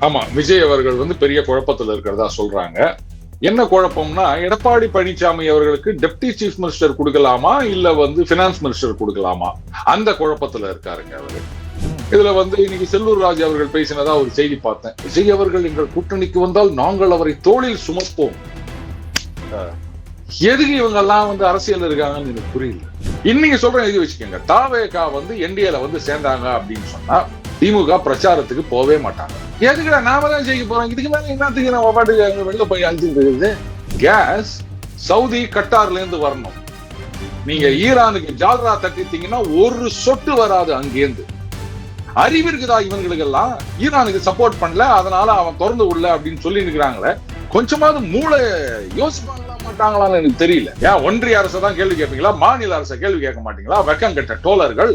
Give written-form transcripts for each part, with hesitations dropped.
ஆமா, விஜய் அவர்கள் வந்து பெரிய குழப்பத்துல இருக்கிறதா சொல்றாங்க. என்ன குழப்பம்னா, எடப்பாடி பழனிசாமி அவர்களுக்கு டெப்டி சீஃப் மினிஸ்டர் கொடுக்கலாமா இல்ல வந்து பினான்ஸ் மினிஸ்டர் கொடுக்கலாமா, அந்த குழப்பத்துல இருக்காருங்க அவரு. இதுல வந்து இன்னைக்கு செல்லூர் ராஜ் அவர்கள் பேசினதா ஒரு செய்தி பார்த்தேன். விஜய் அவர்கள் எங்கள் கூட்டணிக்கு வந்தால் நாங்கள் அவரை தோளில் சுமப்போம். எதுக்கு இவங்க எல்லாம் வந்து அரசியல் இருக்காங்கன்னு எனக்கு புரியல. இன்னைக்கு சொல்றேன், எழுதி வச்சுக்கோங்க. தாவேகா வந்து என்டிஏல வந்து சேர்ந்தாங்க அப்படின்னு சொன்னா திமுக பிரச்சாரத்துக்கு போவே மாட்டாங்க. எதுக்குடா நாம தான் ஜெயிக்க போறோம், இதுக்கு மேல என்னத்துக்கு நம்ம பாட்டுக்கு அங்க வெளில போய் அழிச்சுட்டு இருக்குது. கேஸ் சவுதி கட்டார்ல இருந்து வரணும். நீங்க ஈரானுக்கு ஜால்ரா தட்டிட்டீங்கன்னா ஒரு சொட்டு வராது அங்கேருந்து. அறிவு இருக்குதா இவங்களுக்கு எல்லாம்? ஈரானுக்கு சப்போர்ட் பண்ணல, அதனால அவன் திறந்து உள்ள அப்படின்னு சொல்லி இருக்கிறாங்களே, கொஞ்சமாவது மூளை யோசிப்பாங்களா மாட்டாங்களான்னு எனக்கு தெரியல. ஏன் ஒன்றிய அரசை தான் கேள்வி கேட்பீங்களா, மாநில அரசை கேள்வி கேட்க மாட்டீங்களா? வெக்கம் கட்ட டோலர்கள்,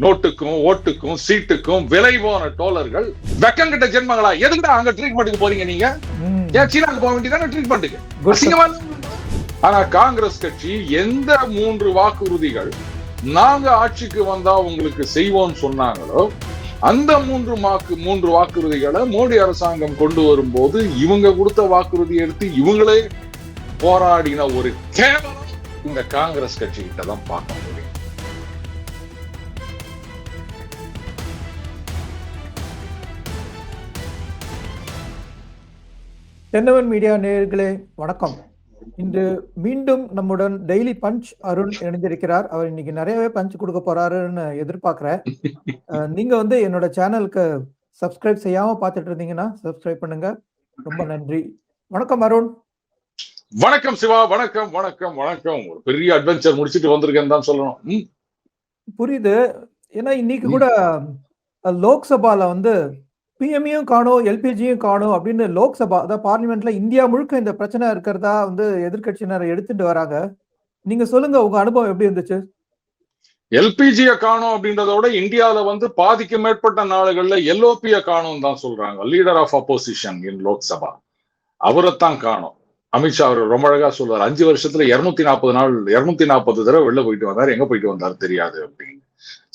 நோட்டுக்கும் ஓட்டுக்கும் சீட்டுக்கும் விலை போன டோலர்கள், வெக்கம் கட்ட ஜென்மங்களா. எதுக்குடா அங்க ட்ரீட்மெண்ட்டுக்கு போறீங்க நீங்க? ஏன் சீனாக்கு போக வேண்டியதானே ட்ரீட்மெண்ட்டுக்கு? ஆனா காங்கிரஸ் கட்சி எந்த 3 வாக்குறுதிகள் நாங்க ஆட்சிக்கு வந்தா உங்களுக்கு செய்வோம் சொன்னாங்களோ, அந்த 3 வாக்குறுதிகளை மோடி அரசாங்கம் கொண்டு வரும்போது இவங்க கொடுத்த வாக்குறுதி எடுத்து இவங்களே போராடின ஒரு கேவலம் இந்த காங்கிரஸ் கட்சி கிட்ட தான் பார்க்க முடியும். தென்னவன் மீடியா நேயர்களே வணக்கம். இன்று மீண்டும் நம்முடன் டெய்லி பஞ்ச் அருண் இணைந்திருக்கிறார். அவர் இன்னைக்கு நிறையவே பஞ்ச் கொடுக்க போறாருன்னு எதிர்பார்க்கிறேன். நீங்க வந்து என்னோட சேனலுக்கு சப்ஸ்கிரைப் செய்யாம பார்த்துட்டு இருந்தீங்கன்னா சப்ஸ்கிரைப் பண்ணுங்க. ரொம்ப நன்றி. வணக்கம் அருண். வணக்கம் சிவா. வணக்கம் வணக்கம் வணக்கம். ஒரு பெரிய அட்வென்ச்சர் முடிச்சிட்டு வந்திருக்கேன்னு தான் சொல்லணும். புரியுது. ஏன்னா இன்னைக்கு கூட லோக்சபால வந்து பிஎம்ஐயும் காணும், எல்பிஜியும் காணும் அப்படின்னு லோக்சபா, அதாவது பார்லிமெண்ட்ல இந்தியா முழுக்க இந்த பிரச்சனை இருக்கிறதா வந்து எதிர்கட்சியினர் எடுத்துட்டு வராங்க. நீங்க சொல்லுங்க, உங்க அனுபவம் எப்படி இருந்துச்சு? எல்பிஜிய காணும் அப்படின்றத விட இந்தியாவில வந்து பாதிக்கு மேற்பட்ட நாடுகள்ல எல்ஓபிய காணும் தான் சொல்றாங்க. லீடர் ஆஃப் அப்போசிஷன் இன் லோக்சபா அவரைத்தான் காணும். அமித்ஷா அவர் ரொம்ப அழகா சொல்றாரு, 5 வருஷத்துல 240 தடவை வெளில போயிட்டு வந்தாரு, எங்க போயிட்டு வந்தாரு தெரியாது அப்படின்னு.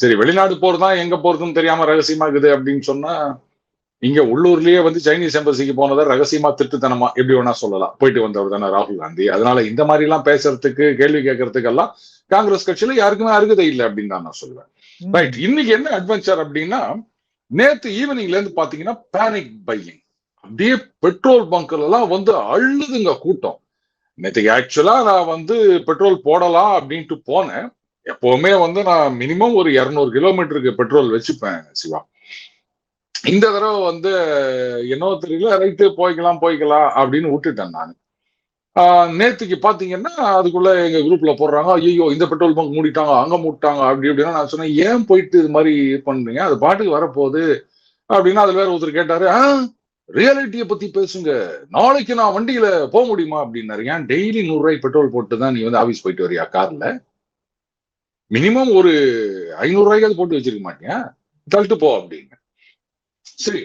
சரி, வெளிநாடு போறதுதான் எங்க போறதுன்னு தெரியாம ரகசியமா இருக்குது அப்படின்னு சொன்னா, இங்க உள்ளூர்லயே வந்து சைனீஸ் எம்பசிக்கு போனதை ரகசியமா திட்டுத்தனமா எப்படி வேணா சொல்லலாம், போயிட்டு வந்தவர் தானே ராகுல் காந்தி. அதனால இந்த மாதிரி எல்லாம் பேசுறதுக்கு கேள்வி கேட்கறதுக்கு எல்லாம் காங்கிரஸ் கட்சியில யாருக்குமே அருகதை இல்லை அப்படின்னு தான் நான் சொல்லுவேன். ரைட். இன்னைக்கு என்ன அட்வென்ச்சர் அப்படின்னா, நேத்து ஈவினிங்ல இருந்து பாத்தீங்கன்னா பேனிக் பையிங். அப்படியே பெட்ரோல் பங்க்ல எல்லாம் வந்து அழுதுங்க கூட்டம். நேற்றுக்கு ஆக்சுவலா நான் வந்து பெட்ரோல் போடலாம் அப்படின்ட்டு போனேன். எப்பவுமே வந்து நான் மினிமம் ஒரு 200 கிலோமீட்டருக்கு பெட்ரோல் வச்சுப்பேன் சிவா. இந்த தடவை வந்து என்னோ தெரியல, ரைட்டு போய்க்கலாம் அப்படின்னு விட்டுட்டேன் நான். நேத்துக்கு பாத்தீங்கன்னா அதுக்குள்ள எங்க குரூப்ல போடுறாங்க, ஐயோ இந்த பெட்ரோல் பங்க் மூடிட்டாங்க, அங்க மூடிட்டாங்க அப்படி அப்படின்னா. நான் சொன்னேன், ஏன் போயிட்டு இது மாதிரி பண்றீங்க, அது பாட்டுக்கு வரப்போகுது அப்படின்னா. அதுல வேற ஒருத்தர் கேட்டாரு, ரியாலிட்டியை பத்தி பேசுங்க, நாளைக்கு நான் வண்டியில போக முடியுமா அப்படின்னாரு. ஏன் டெய்லி 100 ரூபாய் பெட்ரோல் போட்டு தான் நீ வந்து ஆபீஸ் போயிட்டு வரியா கார்ல? மினிமம் ஒரு 500 ரூபாய்க்காவது போட்டு வச்சிருக்க மாட்டியா? தள்ளிட்டு போ அப்படின்னு. சரி,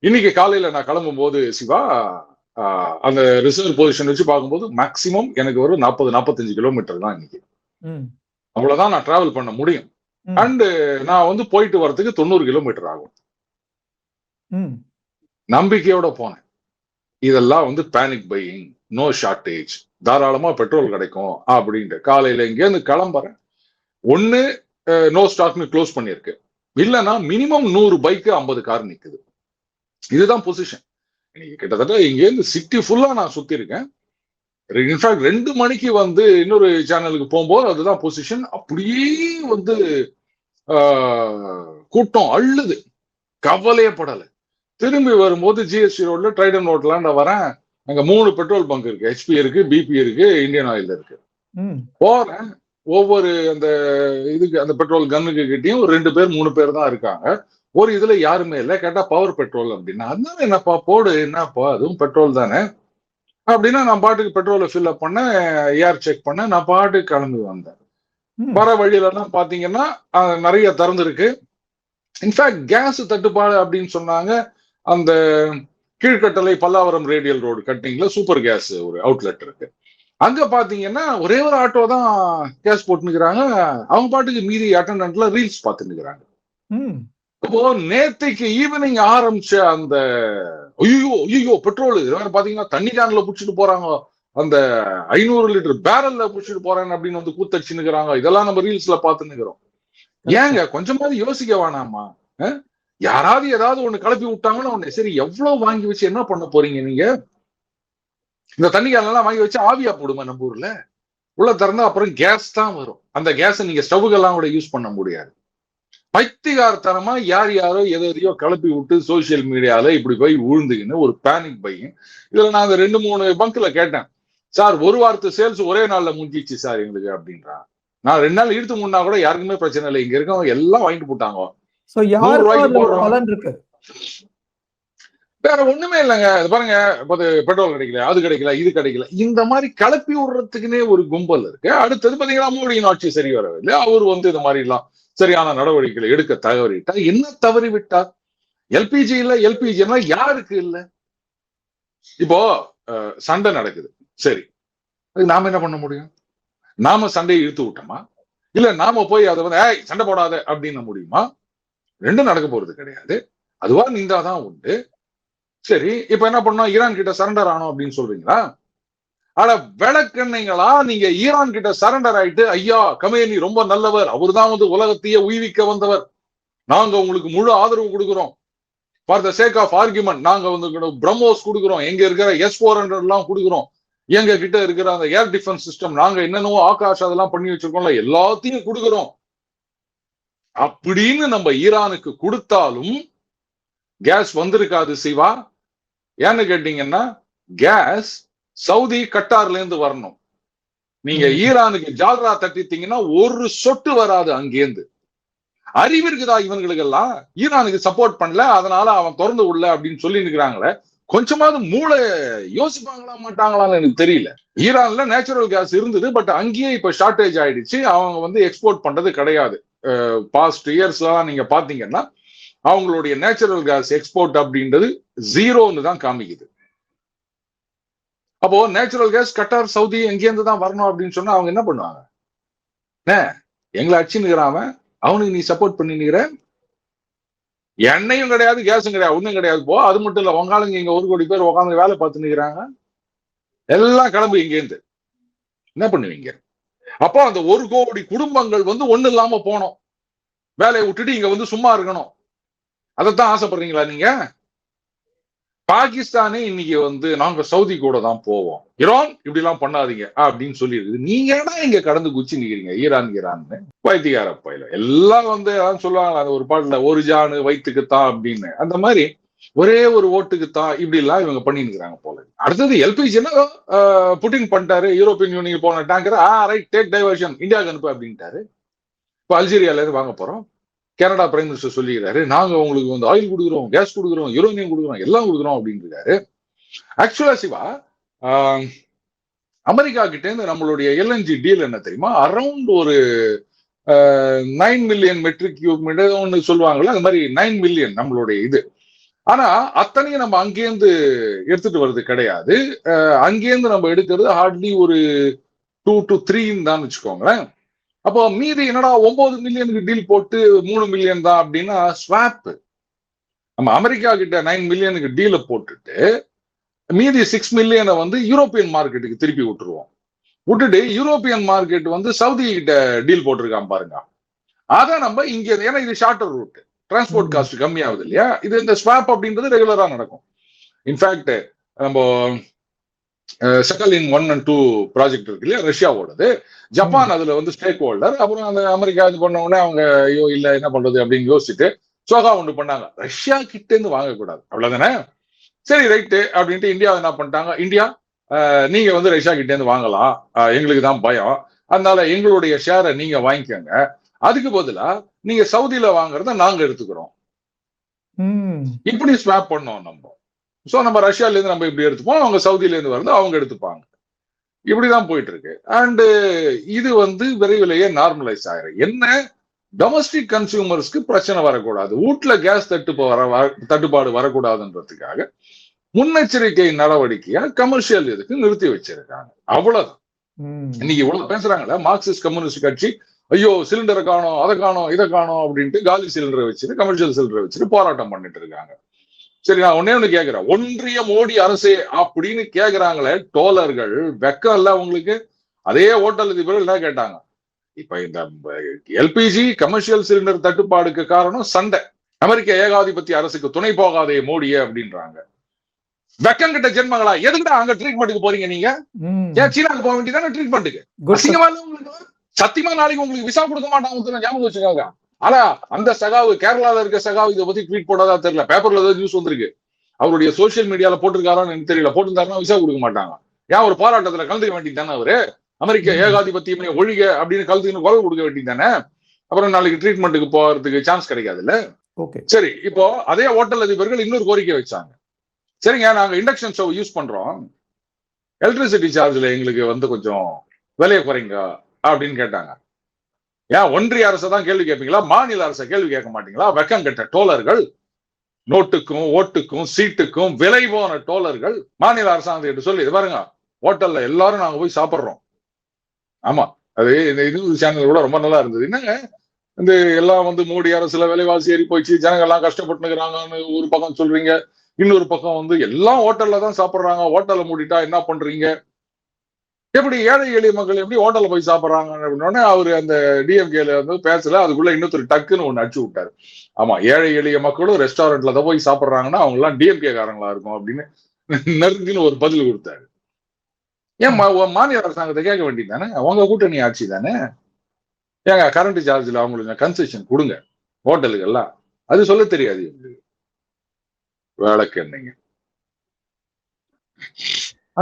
இன்னைக்கு காலையில நான் கிளம்பும் போது சிவா, அந்த ரிசர்வ் பொசிஷன் வச்சு பார்க்கும்போது மேக்சிமம் எனக்கு ஒரு 40-45 கிலோமீட்டர் தான் இன்னைக்கு. அவ்வளவுதான் நான் டிராவல் பண்ண முடியும். அண்ட் நான் வந்து போயிட்டு வர்றதுக்கு 90 கிலோமீட்டர் ஆகும். நம்பிக்கையோட போனேன். இதெல்லாம் வந்து பேனிக் பையிங், நோ ஷார்டேஜ், தாராளமா பெட்ரோல் கிடைக்கும் அப்படின்ட்டு. காலையில இங்கேருந்து கிளம்புறேன், ஒண்ணு நோ ஸ்டாக்னு க்ளோஸ் பண்ணிருக்கு, இல்லைன்னா மினிமம் 100 பைக்கு 50 கார் நிக்குது. இதுதான் பொசிஷன். இன்னைக்கு கிட்டத்தட்ட இங்கேருந்து சிட்டி ஃபுல்லா நான் சுத்தி இருக்கேன். இன்ஃபேக்ட் 2 மணிக்கு வந்து இன்னொரு சேனலுக்கு போகும்போது அதுதான் பொசிஷன். அப்படியே வந்து கூட்டம் அள்ளுது, கவலையே படலை. திரும்பி வரும்போது ஜிஎஸ்டி ரோட்ல ட்ரைடன் ரோட்ல நான் வரேன். அங்க 3 பெட்ரோல் பங்க் இருக்கு, ஹெச்பி இருக்கு, பிபி இருக்கு, இந்தியன் ஆயில் இருக்கு. போறேன், ஒவ்வொரு அந்த இதுக்கு அந்த பெட்ரோல் கன்னுக்கு கிட்டயும் 2 பேர் 3 பேர் தான் இருக்காங்க. ஒரு இதுல யாருமே இல்லை. கேட்டா பவர் பெட்ரோல் அப்படின்னா, அதனால என்னப்பா போடு, என்னப்பா அதுவும் பெட்ரோல் தானே அப்படின்னா. நான் பாட்டுக்கு பெட்ரோலை ஃபில் அப் பண்ண, ஏர் செக் பண்ண, நான் பாட்டுக்கு கிளம்பி வந்தேன். வர வழியில எல்லாம் பாத்தீங்கன்னா நிறைய திறந்துருக்கு. இன்ஃபேக்ட் கேஸ் தட்டுப்பாடு அப்படின்னு சொன்னாங்க. அந்த கீழ்கட்டளை பல்லாவரம் ரேடியல் ரோடு கட்டிங்ல சூப்பர் கேஸ் ஒரு அவுட்லெட் இருக்கு. அங்க பாத்தீங்கன்னா ஒரே ஒரு ஆட்டோ தான் கேஸ் போட்டுக்கிறாங்க. அவங்க பாட்டுக்கு மீதி அட்டண்டன்ட்ல ரீல்ஸ் பார்த்துக்கிறாங்க. அப்போ நேத்தைக்கு ஈவினிங் ஆரம்பிச்ச அந்த ஐயோ பெட்ரோல் வேற பாத்தீங்கன்னா தண்ணி கேன்ல புடிச்சிட்டு போறாங்க, அந்த 500 லிட்டர் பேரல்ல புடிச்சிட்டு போறாங்க அப்படின்னு வந்து கூத்தடிச்சுன்னுக்குறாங்க. இதெல்லாம் நம்ம ரீல்ஸ்ல பாத்துன்னுக்குறோம். ஏங்க கொஞ்சமாவது யோசிக்க வேணாமா? யாராவது ஏதாவது ஒண்ணு கிளப்பி விட்டாங்கன்னா உடனே சரி எவ்வளவு வாங்கி வச்சு என்ன பண்ண போறீங்க நீங்க? இந்த தண்ணி கேன் எல்லாம் வாங்கி வச்சு ஆவியா போடுமா நம்ம ஊர்ல? உள்ள திறந்தா அப்புறம் கேஸ் தான் வரும். அந்த கேஸை நீங்க ஸ்டவ்வுக்கெல்லாம் கூட யூஸ் பண்ண முடியாது. பைத்தியகாரத்தனமா யார் யாரோ எதையோ கிளப்பி விட்டு சோசியல் மீடியால இப்படி போய் விழுந்துக்கின்னு ஒரு பேனிக் பையன். இதுல நான் 2-3 பங்க்ல கேட்டேன், சார் ஒரு வாரத்து சேல்ஸ் ஒரே நாள்ல முடிஞ்சிச்சு சார் எங்களுக்கு அப்படின்றான். நான் 2 நாள் இழுத்து முன்னா கூட யாருக்குமே பிரச்சனை இல்லை, இங்க இருக்கவங்க எல்லாம் வாங்கிட்டு போட்டாங்க. பலன் இருக்கு, வேற ஒண்ணுமே இல்லைங்க. பாருங்க, பெட்ரோல் கிடைக்கல, அது கிடைக்கல, இது கிடைக்கல, இந்த மாதிரி கிளப்பி விடுறதுக்குன்னே ஒரு கும்பல் இருக்கு. அடுத்தது பாத்தீங்கன்னா மோடியின் ஆட்சி சரி வரவில்லை, அவர் வந்து இந்த மாதிரி எல்லாம் சரியான நடவடிக்கைகளை எடுக்க தவறிட்டார். என்ன தவறி விட்டார்? எல்பிஜி இல்ல, எல்பிஜி யாருக்கு இல்ல? இப்போ சண்டை நடக்குது, சரி, நாம என்ன பண்ண முடியும்? நாம சண்டையை இழுத்து விட்டோமா, இல்ல நாம போய் அதை வந்து சண்டை போடாத அப்படின்னு முடியுமா? ரெண்டும் நடக்க போறது கிடையாது. அதுவா நின்றாதான் உண்டு. சரி, இப்ப என்ன பண்ணோம்? ஈரான் கிட்ட சரண்டர் ஆனோம் அப்படின்னு சொல்றீங்களா? ஆனா விளக்கெண்ணீங்களா நீங்க ஈரான் கிட்ட சரண்டர் ஆயிட்டு, ஐயா கமேனி ரொம்ப நல்லவர், அவர் தான் வந்து உலகத்தையே உய்விக்க வந்தவர், நாங்க உங்களுக்கு முழு ஆதரவு கொடுக்கிறோம், for the sake of argument நாங்க வந்து பிரம்மோஸ் கொடுக்கிறோம், எங்க இருக்கிற S-400 எல்லாம் கொடுக்கிறோம், எங்க கிட்ட இருக்கிற அந்த ஏர் டிஃபென்ஸ் சிஸ்டம் நாங்க என்னென்னவோ ஆகாஷ் அதெல்லாம் பண்ணி வச்சிருக்கோம்ல, எல்லாத்தையும் கொடுக்கிறோம் அப்படின்னு நம்ம ஈரானுக்கு கொடுத்தாலும் கேஸ் வந்திருக்காது சிவா. ஏன்னு கேட்டீங்கன்னா கேஸ் சவுதி கட்டார்ல இருந்து வரணும். நீங்க ஈரானுக்கு ஜால்ரா தட்டித்தீங்கன்னா ஒரு சொட்டு வராது அங்கேருந்து. அறிவு இருக்குதா இவங்களுக்கு எல்லாம்? ஈரானுக்கு சப்போர்ட் பண்ணல, அதனால அவன் திறந்து விடல அப்படின்னு சொல்லி இருக்கிறாங்களே, கொஞ்சமாவது மூளை யோசிப்பாங்களா மாட்டாங்களான்னு எனக்கு தெரியல. ஈரான்ல நேச்சுரல் கேஸ் இருந்தது, பட் அங்கேயே இப்ப ஷார்டேஜ் ஆயிடுச்சு, அவங்க வந்து எக்ஸ்போர்ட் பண்றது கிடையாது. பாஸ்ட் இயர்ஸ்லாம் நீங்க பாத்தீங்கன்னா அவங்களுடைய நேச்சுரல் கேஸ் எக்ஸ்போர்ட் அப்படின்றது 0ன்னு தான் காமிக்குது. அப்போ நேச்சுரல் கேஸ் கட்டார் சவுதி எங்கேருந்து தான் வரணும் அப்படின்னு சொன்னா அவங்க என்ன பண்ணுவாங்க? எங்களை அடிச்சுன்னுக்கிறான் அவனுக்கு நீ சப்போர்ட் பண்ணிக்கிற, எண்ணெயும் கிடையாது கேஸும் கிடையாது, ஒண்ணும் கிடையாது போ. அது மட்டும் இல்ல, உங்காளுங்க இங்க 1 கோடி பேர் உட்காந்து வேலை பார்த்துன்னுக்கிறாங்க, எல்லாம் கிளம்பு இங்கேருந்து, என்ன பண்ணுவீங்க? அப்போ அந்த 1 கோடி குடும்பங்கள் வந்து ஒண்ணு இல்லாம போனோம், வேலையை விட்டுட்டு இங்க வந்து சும்மா இருக்கணும், அதைத்தான் ஆசைப்படுறீங்களா நீங்க? பாகிஸ்தானே இன்னைக்கு வந்து நாங்க சவுதி கூட தான் போவோம், ஈரான் இப்படி எல்லாம் பண்ணாதீங்க அப்படின்னு சொல்லி இருக்குது. நீங்க என்ன இங்க கடந்து குச்சி நிக்கிறீங்க ஈரான்னு? வைத்தியார பயில எல்லாம் வந்து சொல்லுவாங்க அந்த ஒரு பாட்டுல, ஒரு ஜானு வயிற்றுக்குத்தான் அப்படின்னு, அந்த மாதிரி ஒரே ஒரு ஓட்டுக்குத்தான் இப்படி எல்லாம் இவங்க பண்ணிருக்கிறாங்க போல. அடுத்தது எல்பிஜினா புட்டின் பண்ணிட்டாரு, யூரோப்பியன் யூனியன் போன டேங்கர் ரைட் டேக் டைவர்ஷன் இந்தியாவுக்கு அனுப்பு அப்படின்ட்டாரு. இப்ப அல்ஜீரியால இருந்து வாங்க போறோம். கனடா பிரைம் மினிஸ்டர் சொல்லிக்கிறாரு, நாங்க உங்களுக்கு வந்து ஆயில் கொடுக்குறோம், கேஸ் கொடுக்குறோம், யுரேனியம் கொடுக்குறோம், எல்லாம் கொடுக்குறோம் அப்படின்னு இருக்காரு. ஆக்சுவலா சிவா, அமெரிக்கா கிட்ட இருந்து நம்மளுடைய எல்என்ஜி டீல் என்ன தெரியுமா? அரௌண்ட் ஒரு 9 மில்லியன் மெட்ரிக் கியூப் ஒன்னு சொல்லுவாங்கல்ல, அந்த மாதிரி 9 மில்லியன் நம்மளுடைய இது. ஆனா அத்தனையும் நம்ம அங்கேருந்து எடுத்துட்டு வர்றது கிடையாது. அங்கேருந்து நம்ம எடுக்கிறது ஹார்ட்லி ஒரு 2 to 3 தான் வச்சுக்கோங்களேன். அப்போ மீதி என்னடா 9 மில்லியனுக்கு டீல் போட்டு 3 மில்லியன் தான் அப்படின்னா ஸ்வாப். நம்ம அமெரிக்கா கிட்ட 9 மில்லியனுக்கு டீல போட்டுட்டு மீதி 6 மில்லியனை வந்து யூரோப்பியன் மார்க்கெட்டுக்கு திருப்பி விட்டுருவோம். விட்டுட்டு யூரோப்பியன் மார்க்கெட் வந்து சவுதி கிட்ட டீல் போட்டிருக்கான் பாருங்க, அதை நம்ம இங்க, ஏன்னா இது ஷார்ட்டர் ரூட், டிரான்ஸ்போர்ட் காஸ்ட் கம்மியாகுது இல்லையா? இது இந்த ஸ்வாப் அப்படின்றது ரெகுலரா நடக்கும். இன்ஃபேக்ட் நம்ம சக்கலின் 1 and 2 ப்ராஜெக்ட் இருக்கு இல்லையா, ரஷ்யாவோடது, ஜப்பான் அதுல வந்து ஸ்டேக் ஹோல்டர். அப்புறம் அந்த அமெரிக்கா இது பண்ண உடனே அவங்க ஐயோ இல்ல என்ன பண்றது அப்படின்னு யோசிச்சுட்டு சோகா ஒன்று பண்ணாங்க, ரஷ்யா கிட்ட இருந்து வாங்கக்கூடாது, அவ்வளவுதானே, சரி ரைட்டு அப்படின்ட்டு இந்தியா என்ன பண்ணிட்டாங்க, இந்தியா நீங்க வந்து ரஷ்யா கிட்ட இருந்து வாங்கலாம், எங்களுக்கு தான் பயம், அதனால எங்களுடைய ஷேரை நீங்க வாங்கிக்கோங்க, அதுக்கு பதிலா நீங்க சவுதியில வாங்குறத நாங்க எடுத்துக்கிறோம், இப்படி ஸ்வாப் பண்ணோம் நம்ம. சோ நம்ம ரஷ்யால இருந்து நம்ம இப்படி எடுத்துப்போம், அவங்க சவுதியில இருந்து வருது அவங்க எடுத்துப்பாங்க, இப்படிதான் போயிட்டு இருக்கு. அண்ட் இது வந்து விரைவிலேயே நார்மலைஸ் ஆயிரும். என்ன, டொமஸ்டிக் கன்சியூமர்ஸ்க்கு பிரச்சனை வரக்கூடாது, வீட்டுல கேஸ் தட்டுப்பாடு வரக்கூடாதுன்றதுக்காக முன்னெச்சரிக்கை நடவடிக்கையா கமர்ஷியல் இதுக்கு நிறுத்தி வச்சிருக்காங்க, அவ்வளவுதான். இன்னைக்கு இவ்வளவு பேசுறாங்கல்ல, மார்க்சிஸ்ட் கம்யூனிஸ்ட் கட்சி ஐயோ சிலிண்டரை காணோம், அதை காணோம், இதை காணோம் அப்படின்ட்டு காலி சிலிண்டரை வச்சுட்டு கமர்ஷியல் சிலிண்டரை வச்சுட்டு போராட்டம் பண்ணிட்டு இருக்காங்க. சரி, நான் ஒண்ணு கேட்கிறேன், ஒன்றிய மோடி அரசே அப்படின்னு கேக்குறாங்களே டோலர்கள், வெக்கம் இல்ல உங்களுக்கு? அதே ஹோட்டல் அதிபர்கள் என்ன கேட்டாங்க, இப்ப இந்த எல்பிஜி கமர்ஷியல் சிலிண்டர் தட்டுப்பாடுக்கு காரணம் சண்டை, அமெரிக்க ஏகாதிபத்திய அரசுக்கு துணை போகாதே மோடியே அப்படின்றாங்க. வெக்கம் கிட்ட ஜென்மங்களா, எதுக்குடா அங்க ட்ரீட்மெண்ட்டுக்கு போறீங்க நீங்க? ஏன் சீனாக்கு போக வேண்டியதானே ட்ரீட்மெண்ட்டுக்கு? அசிங்கமா இல்ல உங்களுக்கு? சத்தியமா நாளைக்கு உங்களுக்கு விசா கொடுக்க மாட்டாங்க, ஞாபகம் வச்சுக்கோங்க. ஆனா அந்த சகாவு, கேரளால இருக்க சகாவு இதை பத்தி ட்வீட் போடாதா தெரியல, பேப்பர்ல ஏதாவது நியூஸ் வந்திருக்கு, அவருடைய சோசியல் மீடியால போட்டிருக்காரான்னு எனக்கு தெரியல. போட்டிருந்தாருன்னா விசா கொடுக்க மாட்டாங்க. ஏன் ஒரு போராட்டத்துல கலந்துக்க வேண்டியது தானே அவரு? அமெரிக்க ஏகாதிபத்தியமே ஒழிக அப்படின்னு கலந்துக்கு குரல் கொடுக்க வேண்டியது தானே? அப்புறம் நாளைக்கு ட்ரீட்மெண்ட்டுக்கு போறதுக்கு சான்ஸ் கிடைக்காதுல்ல. சரி, இப்போ அதே ஹோட்டல் அதிபர்கள் இன்னொரு கோரிக்கை வச்சாங்க. சரிங்க, நாங்க இண்டக்ஷன் ஸ்டவ் யூஸ் பண்றோம், எலக்ட்ரிசிட்டி சார்ஜ்ல எங்களுக்கு வந்து கொஞ்சம் விலையை குறைங்க அப்படின்னு கேட்டாங்க. ஏன் ஒன்றிய அரசை தான் கேள்வி கேட்பீங்களா, மாநில அரசை கேள்வி கேட்க மாட்டீங்களா? வெக்கம் கெட்ட டோலர்கள், நோட்டுக்கும் ஓட்டுக்கும் சீட்டுக்கும் விலை போன டோலர்கள் மாநில அரசாங்கத்தை சொல்லி, இது பாருங்க ஹோட்டல்ல எல்லாரும் நாங்க போய் சாப்பிடுறோம். ஆமா, அது இந்த இது சேனல் கூட ரொம்ப நல்லா இருந்தது. என்னங்க இந்த எல்லாம் வந்து மோடி அரசுல விலைவாசி ஏறி போயிடுச்சு, ஜனங்க எல்லாம் கஷ்டப்பட்டுக்கிறாங்கன்னு ஒரு பக்கம் சொல்றீங்க, இன்னொரு பக்கம் வந்து எல்லாம் ஹோட்டல்ல தான் சாப்பிடுறாங்க, ஹோட்டல்ல மூடிட்டா என்ன பண்றீங்க, எப்படி ஏழை எளிய மக்கள் எப்படி ஹோட்டல்ல போய் சாப்பிடுறாங்க அப்படின்னோடனே அவரு அந்த டிஎம்கேல வந்து பேசல, அதுக்குள்ள இன்னொருத்தர் டக்குன்னு ஒண்ணு அடிச்சு விட்டாரு. ஆமா, ஏழை எளிய மக்களும் ரெஸ்டாரண்ட்ல தான் போய் சாப்பிடுறாங்கன்னா அவங்க எல்லாம் டிஎம்கே காரங்களா இருக்கும் அப்படின்னு நெருங்குன்னு ஒரு பதில் கொடுத்தாரு. ஏன் மாநில அரசாங்கத்தை கேட்க வேண்டியது தானே, அவங்க கூட்டணி ஆட்சி தானே, ஏங்க கரண்ட் சார்ஜ்ல அவங்களுக்கு கன்செஷன் கொடுங்க ஹோட்டலுக்கு எல்லாம், அது சொல்ல தெரியாது வேலைக்கு என்னங்க.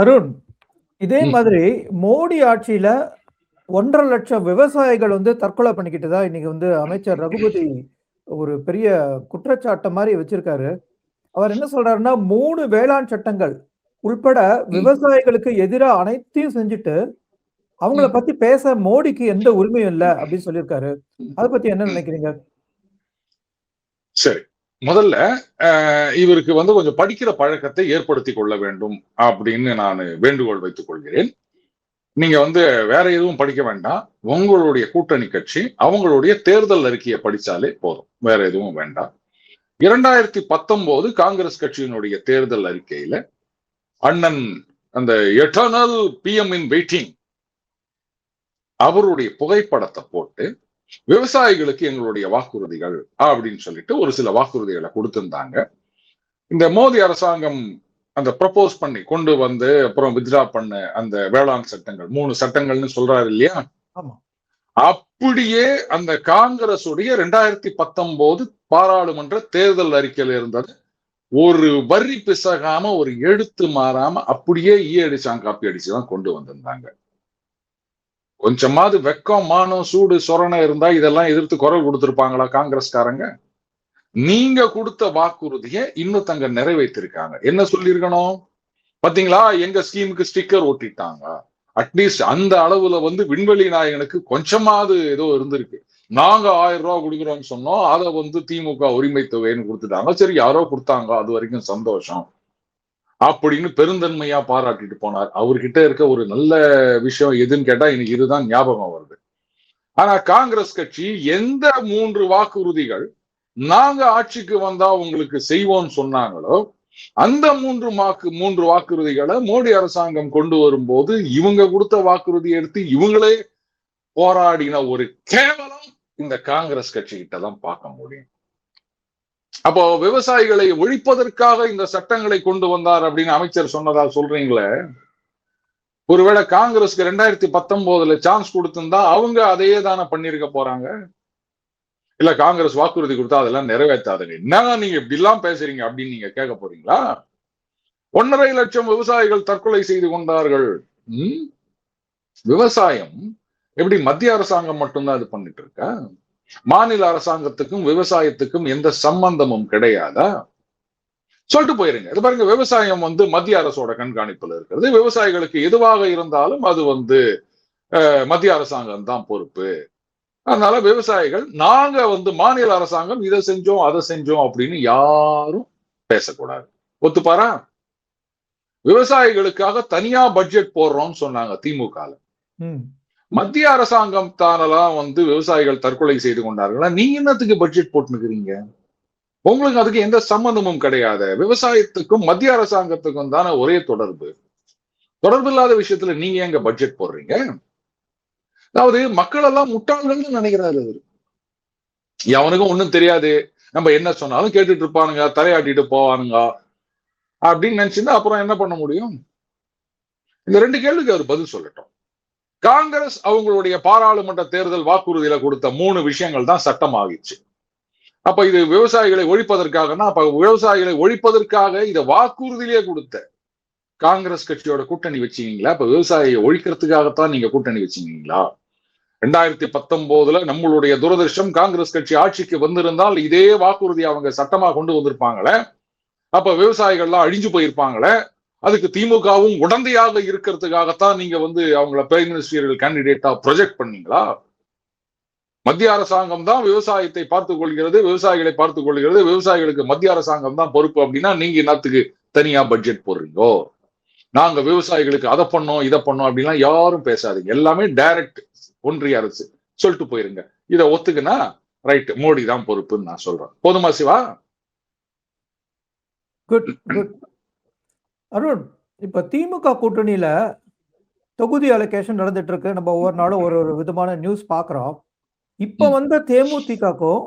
அருண், இதே மாதிரி மோடி ஆட்சியில 1.5 லட்சம் விவசாயிகள் வந்து தற்கொலை பண்ணிக்கிட்டு தான் இன்னைக்கு வந்து அமைச்சர் ரகுபதி ஒரு பெரிய குற்றச்சாட்டை மாதிரி வச்சிருக்காரு. அவர் என்ன சொல்றாருன்னா, 3 வேளாண் சட்டங்கள் உள்பட விவசாயிகளுக்கு எதிராக அனைத்தையும் செஞ்சுட்டு அவங்கள பத்தி பேச மோடிக்கு எந்த உரிமையும் இல்ல அப்படின்னு சொல்லியிருக்காரு. அதை பத்தி என்ன நினைக்கிறீங்க? சரி, முதல்ல இவருக்கு வந்து கொஞ்சம் படிக்கிற பழக்கத்தை ஏற்படுத்திக் கொள்ள வேண்டும் அப்படின்னு நான் வேண்டுகோள் வைத்துக் கொள்கிறேன். நீங்க வந்து வேற எதுவும் படிக்க வேண்டாம், உங்களுடைய கூட்டணி கட்சி அவங்களுடைய தேர்தல் அறிக்கையை படிச்சாலே போதும், வேற எதுவும் வேண்டாம். 2019 காங்கிரஸ் கட்சியினுடைய தேர்தல் அறிக்கையில அண்ணன் அந்த எட்டர்னல் பிஎம் இன் வெயிட்டிங் அவருடைய புகைப்படத்தை போட்டு விவசாயிகளுக்கு எங்களுடைய வாக்குறுதிகள் அப்படின்னு சொல்லிட்டு ஒரு சில வாக்குறுதிகளை கொடுத்திருந்தாங்க. இந்த மோடி அரசாங்கம் அந்த ப்ரப்போஸ் பண்ணி கொண்டு வந்து அப்புறம் வித்ரா பண்ண அந்த வேளாண் சட்டங்கள் 3 சட்டங்கள்னு சொல்றாரு இல்லையா, அப்படியே அந்த காங்கிரஸ் உடைய 2019 பாராளுமன்ற தேர்தல் அறிக்கையில இருந்தது ஒரு வரி பிசகாம ஒரு எழுத்து மாறாம அப்படியே அடிச்சாங்க, காப்பி அடிச்சுதான் கொண்டு வந்திருந்தாங்க. கொஞ்சமாவது வெக்கம் மானம் சூடு சொரணை இருந்தா இதெல்லாம் எதிர்த்து குரல் கொடுத்திருப்பாங்களா காங்கிரஸ்காரங்க? நீங்க கொடுத்த வாக்குறுதியை இன்னும் தங்க நிறைவேற்றிருக்காங்க. என்ன சொல்லிருக்கணும், பாத்தீங்களா எங்க ஸ்கீமுக்கு ஸ்டிக்கர் ஒட்டிட்டாங்க, அட்லீஸ்ட் அந்த அளவுல வந்து விண்வெளி நாயகனுக்கு கொஞ்சமாவது ஏதோ இருந்திருக்கு. நாங்க 1000 ரூபாய் கொடுக்குறோம்னு சொன்னோம், அதை வந்து திமுக உரிமை தொகைன்னு கொடுத்துட்டாங்க. சரி, யாரோ கொடுத்தாங்க, அது வரைக்கும் சந்தோஷம் அப்படின்னு பெருந்தன்மையா பாராட்டிட்டு போனார். அவர்கிட்ட இருக்க ஒரு நல்ல விஷயம் எதுன்னு கேட்டா எனக்கு இதுதான் ஞாபகம் வருது. ஆனா காங்கிரஸ் கட்சி எந்த 3 வாக்குறுதிகள் நாங்க ஆட்சிக்கு வந்தா உங்களுக்கு செய்வோம்னு சொன்னாங்களோ அந்த 3 வாக்குறுதிகளை மோடி அரசாங்கம் கொண்டு வரும்போது இவங்க கொடுத்த வாக்குறுதியை எடுத்து இவங்களே போராடின ஒரு கேவலம் இந்த காங்கிரஸ் கட்சி கிட்ட தான் பார்க்க முடியும். அப்போ விவசாயிகளை ஒழிப்பதற்காக இந்த சட்டங்களை கொண்டு வந்தார் அப்படின்னு அமைச்சர் சொன்னதா சொல்றீங்களே, ஒருவேளை காங்கிரஸ்க்கு 2019 சான்ஸ் கொடுத்திருந்தா அவங்க அதையே தானே பண்ணிருக்க போறாங்க. இல்ல காங்கிரஸ் வாக்குறுதி கொடுத்தா அதெல்லாம் நிறைவேற்றாதுங்க, என்னங்க நீங்க இப்படி எல்லாம் பேசுறீங்க அப்படின்னு நீங்க கேட்க போறீங்களா? 1.5 லட்சம் விவசாயிகள் தற்கொலை செய்து கொண்டார்கள். விவசாயம் எப்படி மத்திய அரசாங்கம் மட்டும்தான் இது பண்ணிட்டு இருக்கா? மாநில அரசாங்கத்துக்கும் விவசாயத்துக்கும் எந்த சம்பந்தமும் கிடையாதா? சொல்லிட்டு போயிருங்க. இது பாருங்க, விவசாயம் வந்து மத்திய அரசோட கண்காணிப்புல இருக்கிறது. விவசாயிகளுக்கு எதுவாக இருந்தாலும் அது வந்து மத்திய அரசாங்கம் தான் பொறுப்பு. அதனால விவசாயிகள் நாங்க வந்து மாநில அரசாங்கம் இதை செஞ்சோம் அதை செஞ்சோம் அப்படின்னு யாரும் பேசக்கூடாது. ஒத்துப்பாரா? விவசாயிகளுக்காக தனியா பட்ஜெட் போடுறோம்னு சொன்னாங்க திமுக. மத்திய அரசாங்கம் தானெல்லாம் வந்து விவசாயிகள் தற்கொலை செய்து கொண்டார்களா? நீங்க என்னத்துக்கு பட்ஜெட் போட்டுக்கிறீங்க? உங்களுக்கு அதுக்கு எந்த சம்பந்தமும் கிடையாது. விவசாயத்துக்கும் மத்திய அரசாங்கத்துக்கும் தானே ஒரே தொடர்பு. தொடர்பு இல்லாத விஷயத்துல நீங்க எங்க பட்ஜெட் போடுறீங்க? அதாவது மக்கள் எல்லாம் முட்டாள்கள்னு நினைக்கிறாரு அவரு. அவனுக்கும் ஒண்ணும் தெரியாது, நம்ம என்ன சொன்னாலும் கேட்டுட்டு இருப்பானுங்க, தலையாட்டிட்டு போவானுங்க அப்படின்னு நினைச்சிருந்தா அப்புறம் என்ன பண்ண முடியும்? இந்த 2 கேள்விக்கு அவர் பதில் சொல்லட்டும். காங்கிரஸ் அவங்களுடைய பாராளுமன்ற தேர்தல் வாக்குறுதியில கொடுத்த 3 விஷயங்கள் தான் சட்டம் ஆகிச்சு. அப்ப இது விவசாயிகளை ஒழிப்பதற்காகனா, அப்ப விவசாயிகளை ஒழிப்பதற்காக இதை வாக்குறுதியிலேயே கொடுத்த காங்கிரஸ் கட்சியோட கூட்டணி வச்சீங்களா? அப்ப விவசாயியை ஒழிக்கிறதுக்காகத்தான் நீங்க கூட்டணி வச்சீங்களா? 2019 நம்மளுடைய துரதிருஷ்டம், காங்கிரஸ் கட்சி ஆட்சிக்கு வந்திருந்தால் இதே வாக்குறுதி அவங்க சட்டமா கொண்டு வந்திருப்பாங்களே, அப்ப விவசாயிகள்லாம் அழிஞ்சு போயிருப்பாங்களே. அதுக்கு திமுகவும் உடந்தையாக இருக்கிறதுக்காகத்தான் நீங்க வந்து அவங்கள பிரைம் மினிஸ்டரியல் கேண்டிடேட்டா ப்ரொஜெக்ட் பண்ணீங்களா? மத்திய அரசாங்கம் தான் விவசாயத்தை பார்த்துக் கொள்கிறது, விவசாயிகளை பார்த்துக் கொள்கிறது, விவசாயிகளுக்கு மத்திய அரசாங்கம் தான் பொறுப்பு அப்படின்னா நீங்க என்னத்துக்கு தனியா பட்ஜெட் போடுறீங்கோ? நாங்க விவசாயிகளுக்கு அதை பண்ணோம் இதை பண்ணோம் அப்படின்லாம் யாரும் பேசாதீங்க. எல்லாமே டைரக்ட் ஒன்றிய அரசு சொல்லிட்டு போயிருங்க. இதை ஒத்துக்குன்னா ரைட், மோடி தான் பொறுப்புன்னு நான் சொல்றேன். போதுமா சிவா? Good good. அருண், இப்ப திமுக கூட்டணியில தொகுதி அலோகேஷன் நடந்துட்டு இருக்கு. நம்ம ஒவ்வொரு நாளும் ஒரு ஒரு விதமான நியூஸ் பாக்குறோம். இப்ப வந்த தேமுதிகக்கும்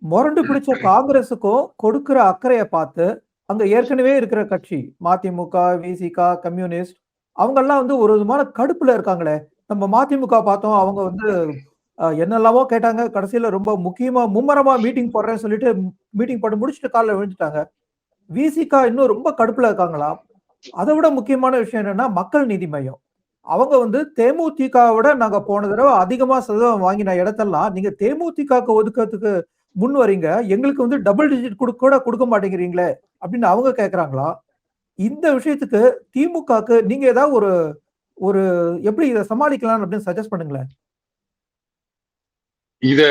முரண்டு பிடிச்ச காங்கிரஸுக்கும் கொடுக்கிற அக்கறையை பார்த்து அங்க ஏற்கனவே இருக்கிற கட்சி மதிமுக, விசிக, கம்யூனிஸ்ட் அவங்க எல்லாம் வந்து ஒரு விதமான கடுப்புல இருக்காங்களே. நம்ம மதிமுக பார்த்தோம், அவங்க வந்து என்னெல்லாமோ கேட்டாங்க. கடைசியில ரொம்ப முக்கியமா மும்மரமா மீட்டிங் போடுறேன்னு சொல்லிட்டு மீட்டிங் போட்டு முடிச்சுட்டு காலில் விழுந்துட்டாங்க. விசிக இன்னும் ரொம்ப கடுப்புல இருக்காங்களா? அதை விட முக்கியமான விஷயம் என்னன்னா, மக்கள் நீதி மையம் அவங்க வந்து தேமுதிகவோட நாங்க போன தடவை அதிகமா சதவீதம் வாங்கின இடத்தெல்லாம் நீங்க தேமுதிகக்கு ஒதுக்கிறதுக்கு முன் வரீங்க, எங்களுக்கு வந்து டபுள் டிஜிட் கூட கொடுக்க மாட்டேங்கிறீங்களே அப்படின்னு அவங்க கேட்கறாங்களா? இந்த விஷயத்துக்கு திமுகக்கு நீங்க ஏதாவது ஒரு ஒரு எப்படி இதை சமாளிக்கலாம் அப்படின்னு சஜஸ்ட் பண்ணுங்களேன். இத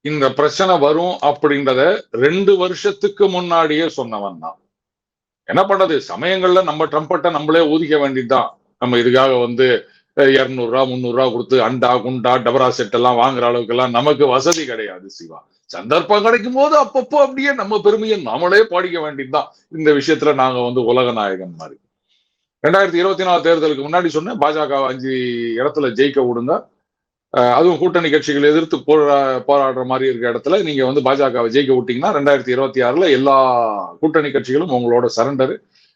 இந்த பிரச்சனை வரும் அப்படின்றத 2 வருஷத்துக்கு முன்னாடியே சொன்னவன் தான். என்ன பண்றது, சமயங்கள்ல நம்ம ட்ரம்பட்டை நம்மளே ஊதிக்க வேண்டியதுதான். நம்ம இதுக்காக வந்து 200 ரூபா 300 ரூபா கொடுத்து அண்டா குண்டா டபரா செட் எல்லாம் வாங்குற அளவுக்கு எல்லாம் நமக்கு வசதி கிடையாது சிவா. சந்தர்ப்பம் கிடைக்கும் போது அப்பப்போ அப்படியே நம்ம பெருமையை நம்மளே பாடிக்க வேண்டியதுதான். இந்த விஷயத்துல நாங்க வந்து உலக நாயகன் மாதிரி. 2024 தேர்தலுக்கு முன்னாடி சொன்னேன், பாஜக 5 இடத்துல ஜெயிக்க விடுங்க, அதுவும் கூட்டணி கட்சிகள் எதிர்த்து போராடுற மாதிரி இருக்க இடத்துல நீங்க வந்து பாஜகவை ஜெயிக்க விட்டீங்கன்னா 2026 எல்லா கூட்டணி கட்சிகளும் உங்களோட சரண்டர்.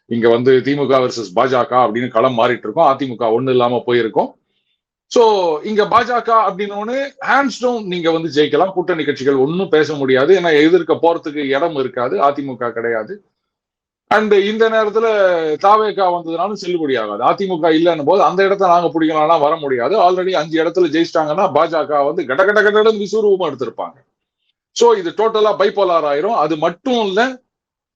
இங்க வந்து திமுக வெர்சஸ் பாஜக அப்படின்னு களம் மாறிட்டு இருக்கோம். அதிமுக ஒண்ணு இல்லாம போயிருக்கும். சோ இங்க பாஜக அப்படின்னு ஹேண்ட்ஸ் டவுன் நீங்க வந்து ஜெயிக்கலாம். கூட்டணி கட்சிகள் ஒன்னும் பேச முடியாது, ஏன்னா எதிர்க்க போறதுக்கு இடம் இருக்காது, அதிமுக கிடையாது. அண்ட் இந்த நேரத்துல தாவேகா வந்ததுனாலும் செல்லுபடி ஆகாது. அதிமுக இல்லைன்னு போது அந்த இடத்த நாங்க பிடிக்கலாம் வர முடியாது. ஆல்ரெடி 5 இடத்துல ஜெயிச்சிட்டாங்கன்னா பாஜக வந்து கட கட கடன்னு விசுரூபமா எடுத்திருப்பாங்க. சோ இது டோட்டலா பைபோலார் ஆயிரும். அது மட்டும் இல்ல,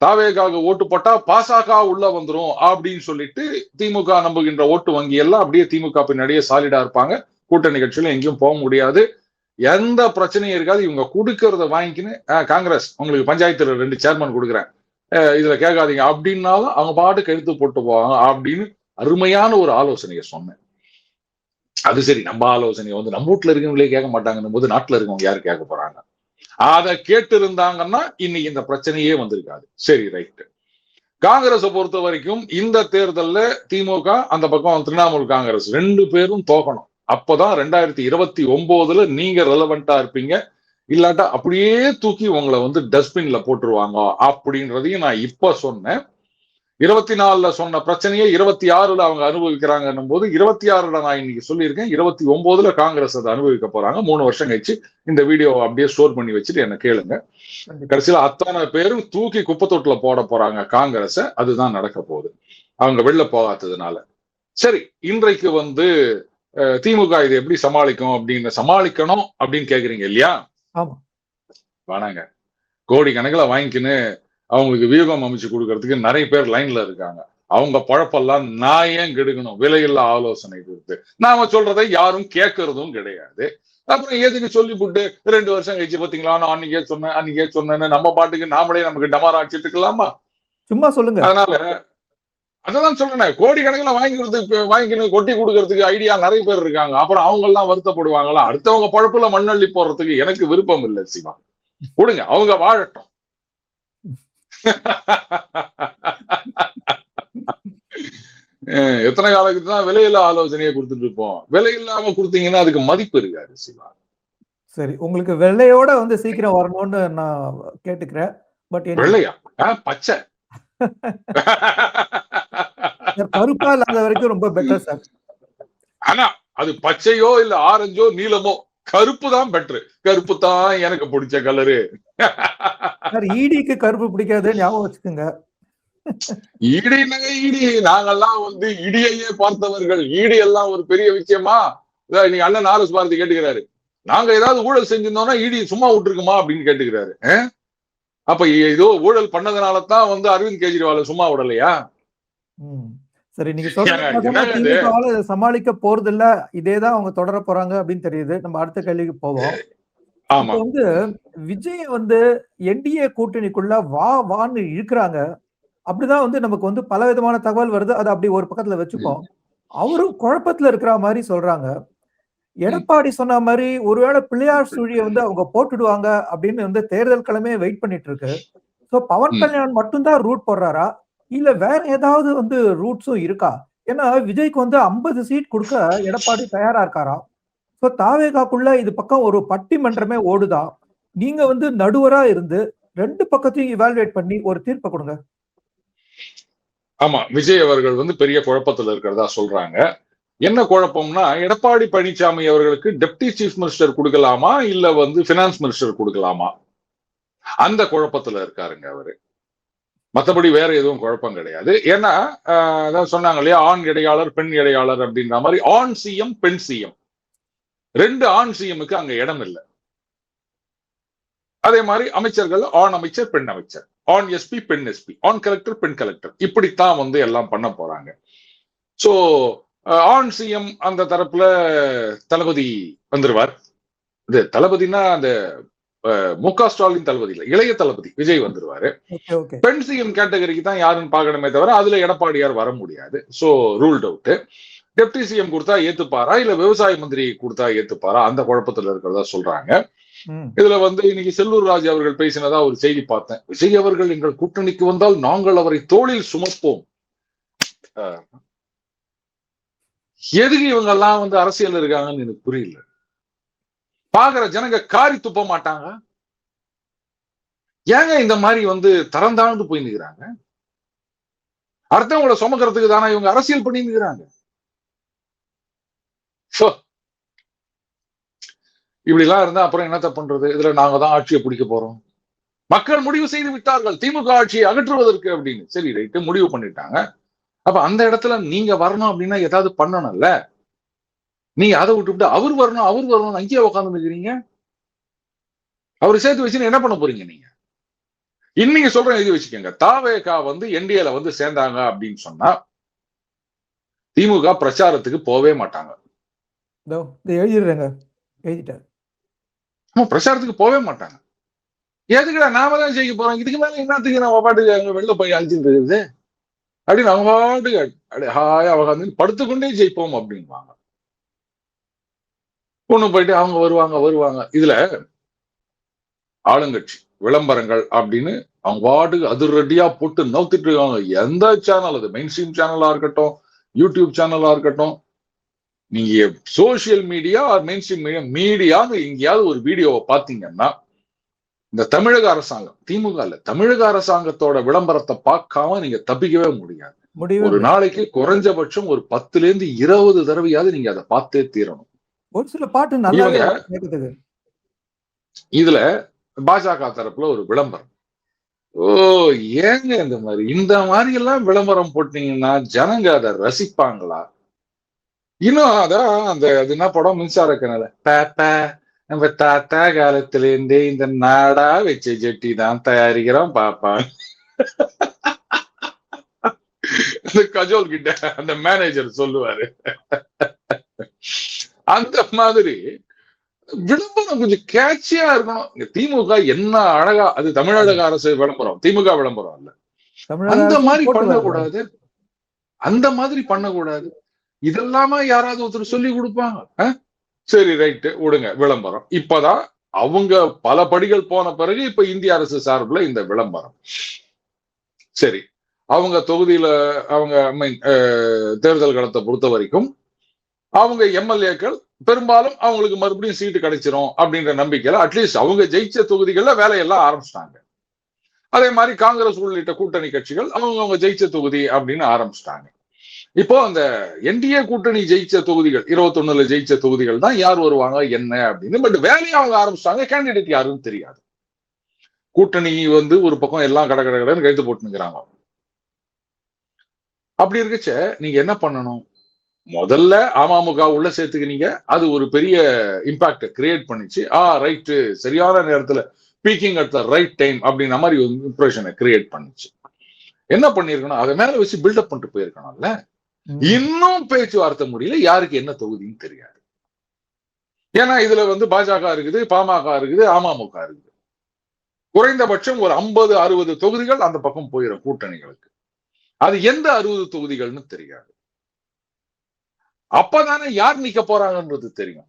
தாவேகாவுக்கு ஓட்டு போட்டா பாசக உள்ள வந்துரும் அப்படின்னு சொல்லிட்டு திமுக நம்புகின்ற ஓட்டு வங்கி எல்லாம் அப்படியே திமுக பின்னாடியே சாலிடா இருப்பாங்க. கூட்டணி கட்சியில எங்கேயும் போக முடியாது, எந்த பிரச்சனையும் இருக்காது. இவங்க கொடுக்கறத வாங்கிக்கின்னு காங்கிரஸ் உங்களுக்கு பஞ்சாயத்துல 2 சேர்மன் கொடுக்குறேன், இதுல கேட்காதீங்க அப்படின்னாலும் அவங்க பாட்டு கழுத்து போட்டு போவாங்க அப்படின்னு அருமையான ஒரு ஆலோசனையை சொன்னேன். அது சரி, நம்ம ஆலோசனையை வந்து நம்ம வீட்டுல இருக்கவங்களே கேட்க மாட்டாங்கன்னும் போது நாட்டுல இருக்கவங்க யாரு கேட்க போறாங்க? அதை கேட்டு இருந்தாங்கன்னா இன்னைக்கு இந்த பிரச்சனையே வந்திருக்காது. சரி ரைட். காங்கிரஸை பொறுத்த வரைக்கும் இந்த தேர்தல்ல திமுக, அந்த பக்கம் திரிணாமுல் காங்கிரஸ் 2 பேரும் தோக்கணும். அப்பதான் 2029 நீங்க ரெலவெண்டா இருப்பீங்க. இல்லாட்டா அப்படியே தூக்கி உங்களை வந்து டஸ்ட்பின்ல போட்டுருவாங்க அப்படின்றதையும் நான் இப்ப சொன்னேன். 24 சொன்ன பிரச்சனையை 26 அவங்க அனுபவிக்கிறாங்கன்னும் போது 26 நான் இன்னைக்கு சொல்லியிருக்கேன். 29 காங்கிரஸ் அதை அனுபவிக்க போறாங்க. 3 வருஷம் கழிச்சு இந்த வீடியோ அப்படியே ஸ்டோர் பண்ணி வச்சுட்டு என்ன கேளுங்க. கடைசியில அத்தனை பேரும் தூக்கி குப்பத்தொட்டுல போட போறாங்க காங்கிரஸ. அதுதான் நடக்க போகுது அவங்க வெளில போகாததுனால. சரி, இன்றைக்கு வந்து திமுக இதை எப்படி சமாளிக்கணும் அப்படின்னு கேக்குறீங்க இல்லையா? வேணாங்க, கோடி கணக்கில் வாங்கிக்கின்னு அவங்களுக்கு வியூகம் அமைச்சு கொடுக்கறதுக்கு நிறைய பேர் லைன்ல இருக்காங்க. அவங்க பழப்பெல்லாம் நான் ஏன் கெடுக்கணும்? விலையில்லா ஆலோசனை கொடுத்து நாம சொல்றதை யாரும் கேட்கறதும் கிடையாது. அப்புறம் எதுக்கு சொல்லி போட்டு 2 வருஷம் கழிச்சு பாத்தீங்களா நான் அன்னைக்கே சொன்னேன்னு நம்ம பாட்டுக்கு நாமளே நமக்கு டமாரா அடிச்சுட்டு இருக்கலாமா? சும்மா சொல்லுங்க. அதனால அதான் சொல்றேன், கோடிக்கணக்கில் வாங்கிக்கணும் கொட்டி கொடுக்கறதுக்கு ஐடியா நிறைய பேர் இருக்காங்க. அப்புறம் அவங்க எல்லாம் வருத்தப்படுவாங்களா? அடுத்தவங்க பழப்புல மண்ணள்ளி போறதுக்கு எனக்கு விருப்பம் இல்லை சிவா. கொடுங்க, அவங்க வாழட்டும். எத்தனை காலத்துக்கு தான் விலையில்லா ஆலோசனையை கொடுத்துட்டு இருப்போம்? விலை இல்லாம கொடுத்தீங்கன்னா அதுக்கு மதிப்பு இருக்காது சிவா. சரி, உங்களுக்கு வெள்ளையோட வந்து சீக்கிரம் வரணும்னு நான் கேட்டுக்கிறேன். பட் வெள்ளையா? பச்சை. கருப்பா இல்லாத வரைக்கும் ரொம்ப பெட்டர் சார். ஆனா அது பச்சையோ இல்ல ஆரஞ்சோ நீலமோ, கருப்பு தான் பெட்ரு. கருப்பு தான் எனக்கு பிடிச்ச கலரு. சார், ஈடிக்கு கருப்பு பிடிக்காது, ஞாபகம் வச்சுக்கோங்க. ஈடி என்னங்க ஈடி? நாங்கெல்லாம் வந்து இடியையே பார்த்தவர்கள். ஈடி எல்லாம் ஒரு பெரிய விஷயமா? நீங்க அண்ணன் ஆர்எஸ் பாரதி கேட்டுக்கிறாரு, நாங்க ஏதாவது ஊழல் செஞ்சிருந்தோம்னா ஈடி சும்மா விட்டுருக்குமா அப்படின்னு கேட்டுக்கிறாரு. அப்ப ஏதோ ஊழல் பண்ணதுனாலதான் வந்து அரவிந்த் கெஜ்ரிவால் சும்மா விடலையா? சரி, நீங்க சொல்றது சமாளிக்க போறது இல்ல, இதேதான் அவங்க தொடர போறாங்க அப்படின்னு தெரியுது. நம்ம அடுத்த கேள்விக்கு போவோம். இப்ப வந்து விஜய் வந்து என்டிஏ கூட்டணிக்குள்ள வான்னு இழுக்கிறாங்க. அப்படிதான் வந்து நமக்கு வந்து பல விதமான தகவல் வருது. அது அப்படி ஒரு பக்கத்துல வச்சுப்போம். அவரும் குழப்பத்துல இருக்கிற மாதிரி சொல்றாங்க. எடப்பாடி சொன்ன மாதிரி ஒருவேளை பிள்ளையார் சுழியை வந்து அவங்க போட்டுடுவாங்க அப்படின்னு வந்து தேர்தல் கிழமையே வெயிட் பண்ணிட்டு இருக்கு. சோ பவன் கல்யாண் மட்டும்தான் ரூட் போடுறாரா, இல்ல வேற ஏதாவது வந்து ரூட்ஸும் இருக்கா? ஏன்னா விஜய்க்கு வந்து 50 சீட் கொடுக்க எடப்பாடி தயாரா இருக்காரா? சோ தாவேகாக்குள்ள இது பக்கம் ஒரு பட்டிமன்றமே ஓடுதா? நீங்க வந்து நடுவரா இருந்து 2 பக்கத்தையும் இவாலுவேட் பண்ணி ஒரு தீர்ப்பை கொடுங்க. ஆமா, விஜய் அவர்கள் வந்து பெரிய குழப்பத்துல இருக்கிறதா சொல்றாங்க. என்ன குழப்பம்னா, எடப்பாடி பழனிசாமி அவர்களுக்கு டெப்டி சீஃப் மினிஸ்டர் கொடுக்கலாமா இல்ல வந்து பினான்ஸ் மினிஸ்டர் கொடுக்கலாமா, அந்த குழப்பத்துல இருக்காருங்க அவரு. மற்றபடி வேற எதுவும் குழப்பம் கிடையாது. ஏன்னா அதான் சொன்னாங்க இல்லையா, ஆண் இடையாளர் பெண் இடையாளர் அப்படின்ற மாதிரி, ஆண் சிஎம் பெண் சிஎம், 2 ஆண் சிஎம்முக்கு அங்க இடம் இல்லை. அதே மாதிரி அமைச்சர்கள் ஆண் அமைச்சர் பெண் அமைச்சர், ஆண் எஸ்பி பெண் எஸ்பி, ஆண் கலெக்டர் பெண் கலெக்டர், இப்படித்தான் வந்து எல்லாம் பண்ண போறாங்க. சோ ஆண் சிஎம் அந்த தரப்புல தளபதி வந்துருவார். இது தளபதினா அந்த முக ஸ்டாலின் தளபதி இல்ல, இளைய தளபதி விஜய் வந்துருவாரு. பெண் சிஎம் கேட்டகரிக்கு தான் யாருன்னு பார்க்கணுமே தவிர அதுல எடப்பாடியார் வர முடியாது. So ruled out. Deputy CM கொடுத்தா ஏத்துப்பாரா இல்ல விவசாய மந்திரி கொடுத்தா ஏத்துப்பாரா, அந்த குழப்பத்துல இருக்கிறதா சொல்றாங்க. இதுல வந்து இன்னைக்கு செல்லூர் ராஜு அவர்கள் பேசினதா ஒரு செய்தி பார்த்தேன். விஜய் அவர்கள் எங்கள் கூட்டணிக்கு வந்தால் நாங்கள் அவரை தோளில் சுமப்போம். எதுக்கு இவங்க எல்லாம் வந்து அரசியல் இருக்காங்கன்னு எனக்கு புரியல. பாக்குற ஜனங்க காரி துப்ப மாட்டாங்க? ஏங்க இந்த மாதிரி வந்து தரந்தாழ்ந்து போய் நிக்கிறாங்க? அடுத்தவங்களை சுமக்கிறதுக்கு தானே இவங்க அரசியல் பண்ணி நிக்கிறாங்க. இப்படி எல்லாம் இருந்தா அப்புறம் என்னத்த பண்றது? இதுல நாங்க தான் ஆட்சியை பிடிக்க போறோம், மக்கள் முடிவு செய்து விட்டார்கள் திமுக ஆட்சியை அகற்றுவதற்கு அப்படின்னு. சரி, ரைட்டு, முடிவு பண்ணிட்டாங்க. அப்ப அந்த இடத்துல நீங்க வரணும் அப்படின்னா ஏதாவது பண்ணணும்ல. நீங்க அதை விட்டுவிட்டு அவர் வரணும் அங்கேயே உட்காந்து நிக்கிறீங்க. அவரு சேர்த்து வச்சுன்னு என்ன பண்ண போறீங்க நீங்க? இன்னைக்கு சொல்றேன், எழுதி வச்சுக்கோங்க. தாவேகா வந்து என்டிஏல வந்து சேர்ந்தாங்க அப்படின்னு சொன்னா திமுக பிரச்சாரத்துக்கு போவே மாட்டாங்க. பிரச்சாரத்துக்கு போவே மாட்டாங்க. எதுக்குடா நாம தான் ஜெயிக்க போறோம், இதுக்கு மேல என்னத்துக்கு நம்ம பாட்டுக்கு அங்க வெளில போய் அழிச்சுட்டு இருக்குது அப்படின்னு அவங்க பாட்டுக்கு அப்படி ஹாயா அவங்க படுத்துக்கொண்டே ஜெயிப்போம் அப்படின்வாங்க. ஒண்ணு போயிட்டு அவங்க வருவாங்க. இதுல ஆளுங்கட்சி விளம்பரங்கள் அப்படின்னு அவங்க பாட்டுக்கு அதிரடியா போட்டு நவுத்திட்டு இருக்காங்க. எந்த சேனல், அது மெயின் ஸ்ட்ரீம் சேனலா இருக்கட்டும், யூடியூப் சேனலா இருக்கட்டும், நீங்க social media main stream media எங்கேயாவது ஒரு வீடியோவை பார்த்தீங்கன்னா இந்த தமிழக அரசாங்கம், திமுக இல்ல, தமிழக அரசாங்கத்தோட விளம்பரத்தை பார்க்காம நீங்க தப்பிக்கவே முடியாது. ஒரு நாளைக்கு குறைஞ்சபட்சம் ஒரு 10ல இருந்து 20 தடவையாவது நீங்க அதை பார்த்தே தீரணும். ஒரு சில பாட்டு நல்லாவே இதுல பாஜக தரப்புல ஒரு விளம்பரம். ஏங்க இந்த மாதிரி எல்லாம் விளம்பரம் போட்டீங்கன்னா ஜனங்க அதை ரசிப்பாங்களா? இன்னும் அதான் அந்த அது என்ன படம், மின்சார கிணறு, நம்ம தாத்தா காலத்துல இருந்தே இந்த நாடா வச்ச ஜெட்டி தான் தயாரிக்கிறோம் பாப்பா. அந்த கஜோல் கிட்ட அந்த மேனேஜர் சொல்லுவாரு. அந்த மாதிரி விளம்பரம் கொஞ்சம் கேட்சியா இருக்கணும். திமுக என்ன அழகா, அது தமிழக அரசு விளம்பரம், திமுக விளம்பரம் இல்ல, அந்த மாதிரி பண்ணக்கூடாது. அந்த மாதிரி பண்ணக்கூடாது. இதெல்லாமா யாராவது ஒருத்தர் சொல்லி கொடுப்பாங்க? சரி ரைட்டு விடுங்க, விளம்பரம். இப்பதான் அவங்க பல படிகள் போன பிறகு இப்ப இந்திய அரசு சார்பில் இந்த விளம்பரம். சரி, அவங்க தொகுதியில அவங்க தேர்தல் களத்தை பொறுத்த வரைக்கும் அவங்க எம்எல்ஏக்கள் பெரும்பாலும் அவங்களுக்கு மறுபடியும் சீட்டு கிடைச்சிரும் அப்படின்ற நம்பிக்கையில அட்லீஸ்ட் அவங்க ஜெயிச்ச தொகுதிகளில் வேலையெல்லாம் ஆரம்பிச்சிட்டாங்க. அதே மாதிரி காங்கிரஸ் உள்ளிட்ட கூட்டணி கட்சிகள் அவங்க ஜெயிச்ச தொகுதி அப்படின்னு ஆரம்பிச்சிட்டாங்க. இப்போ அந்த என்டிஏ கூட்டணி ஜெயிச்ச தொகுதிகள் 21ல ஜெயிச்ச தொகுதிகள் தான் யார் வருவாங்க என்ன அப்படின்னு. பட் வேலையை அவங்க ஆரம்பிச்சிட்டாங்க. கேண்டிடேட் யாருன்னு தெரியாது. கூட்டணி ஒரு பக்கம் எல்லாம் கடகடன்னு கைது போட்டுக்கிறாங்க. அப்படி இருக்கச்ச நீங்க என்ன பண்ணணும்? முதல்ல அமமுக உள்ள சேர்த்துக்கினீங்க. அது ஒரு பெரிய இம்பாக்ட் கிரியேட் பண்ணிச்சு. ரைட்டு, சரியான நேரத்துல peeking at the right time அப்படின்ற மாதிரி ஒரு இம்ப்ரெஷனை கிரியேட் பண்ணிச்சு. என்ன பண்ணிருக்கணும்? அதை மேல வச்சு பில்டப் பண்ணிட்டு போயிருக்கணும்ல. இன்னும் பேச்சுவார்த்தை முடியல. யாருக்கு என்ன தொகுதின்னு தெரியாது. ஏன்னா இதுல பாஜக இருக்குது, பாமக இருக்குது, அமமுக இருக்குது. குறைந்தபட்சம் ஒரு 50-60 தொகுதிகள் அந்த பக்கம் போயிடும் கூட்டணிகளுக்கு. அது எந்த 60 தொகுதிகள்னு தெரியாது. அப்பதானே யார் நிக்க போறாங்கன்றது தெரியும்.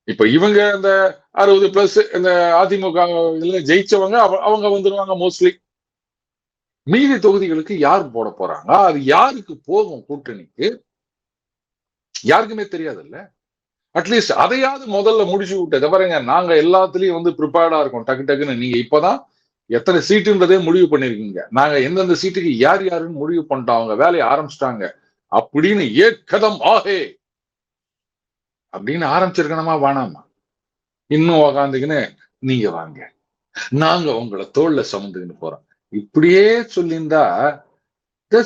இப்ப இவங்க இந்த 60+ இந்த அதிமுக ஜெயிச்சவங்க அவங்க வந்துருவாங்க மோஸ்ட்லி. மீதி தொகுதிகளுக்கு யார் போட போறாங்க? அது யாருக்கு போகும் கூட்டணிக்கு? யாருக்குமே தெரியாதுல்ல. அட்லீஸ்ட் அதையாவது முதல்ல முடிச்சு விட்டது பாருங்க. நாங்க எல்லாத்துலயும் ப்ரிப்பேர்டா இருக்கோம். டக்கு டக்குன்னு நீங்க இப்பதான் எத்தனை சீட்டுன்றதே முடிவு பண்ணிருக்கீங்க. நாங்க எந்தெந்த சீட்டுக்கு யார் யாருன்னு முடிவு பண்ணிட்டோம். அவங்க வேலையை ஆரம்பிச்சிட்டாங்க அப்படின்னு ஏக்கதம் ஆகே அப்படின்னு ஆரம்பிச்சிருக்கணுமா வேணாமா? இன்னும் உக்காந்துக்குன்னு நீங்க வாங்க, நாங்க உங்களை தோல்ல சுமந்துக்கின்னு போறோம் இப்படியே சொல்லியிருந்தா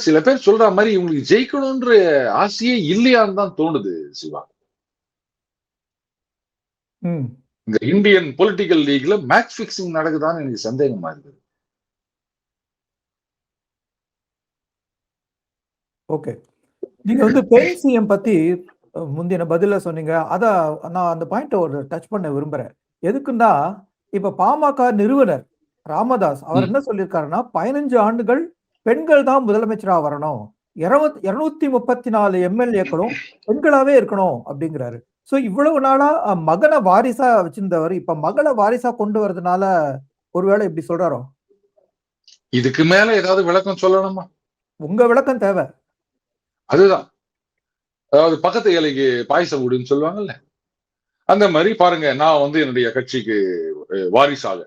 சில பேர் சொல்ற மாதிரி இவங்களுக்கு ஜெயிக்கணும்ன்ற ஆசையே இல்லையான்னு தான் தோணுது சிவா. இந்த இந்தியன் பொலிட்டிக்கல் லீக்ல மேட்ச் பிக்சிங் நடக்குதான்னு எனக்கு சந்தேகமா இருக்குது. ஓகே, நீங்க பெண் சிஎம் பத்தி முந்தின பதில சொன்னீங்க. நான் அந்த பாயிண்ட் ஒரு டச் பண்ண விரும்புறேன். எதுக்குன்னா இப்ப பாமக நிறுவனர் ராமதாஸ் அவர் என்ன சொல்லியிருக்காருன்னா 15 ஆண்டுகள் பெண்கள் தான் முதலமைச்சரா வரணும், 234 எம்எல்ஏக்களும் பெண்களாவே இருக்கணும் அப்படிங்கிறாரு. சோ இவ்வளவு நாளா மகனை வாரிசா வச்சிருந்தவர் இப்ப மகளை வாரிசா கொண்டு வரதுனால ஒருவேளை இப்படி சொல்றாரோ? இதுக்கு மேல ஏதாவது விளக்கம் சொல்லணுமா? உங்க விளக்கம் தேவை. அதுதான், அதாவது பக்கத்து இலைக்கு பாயசம் விடுன்னு சொல்லுவாங்கல்ல, அந்த மாதிரி பாருங்க. நான் என்னுடைய கட்சிக்கு வாரிசாக,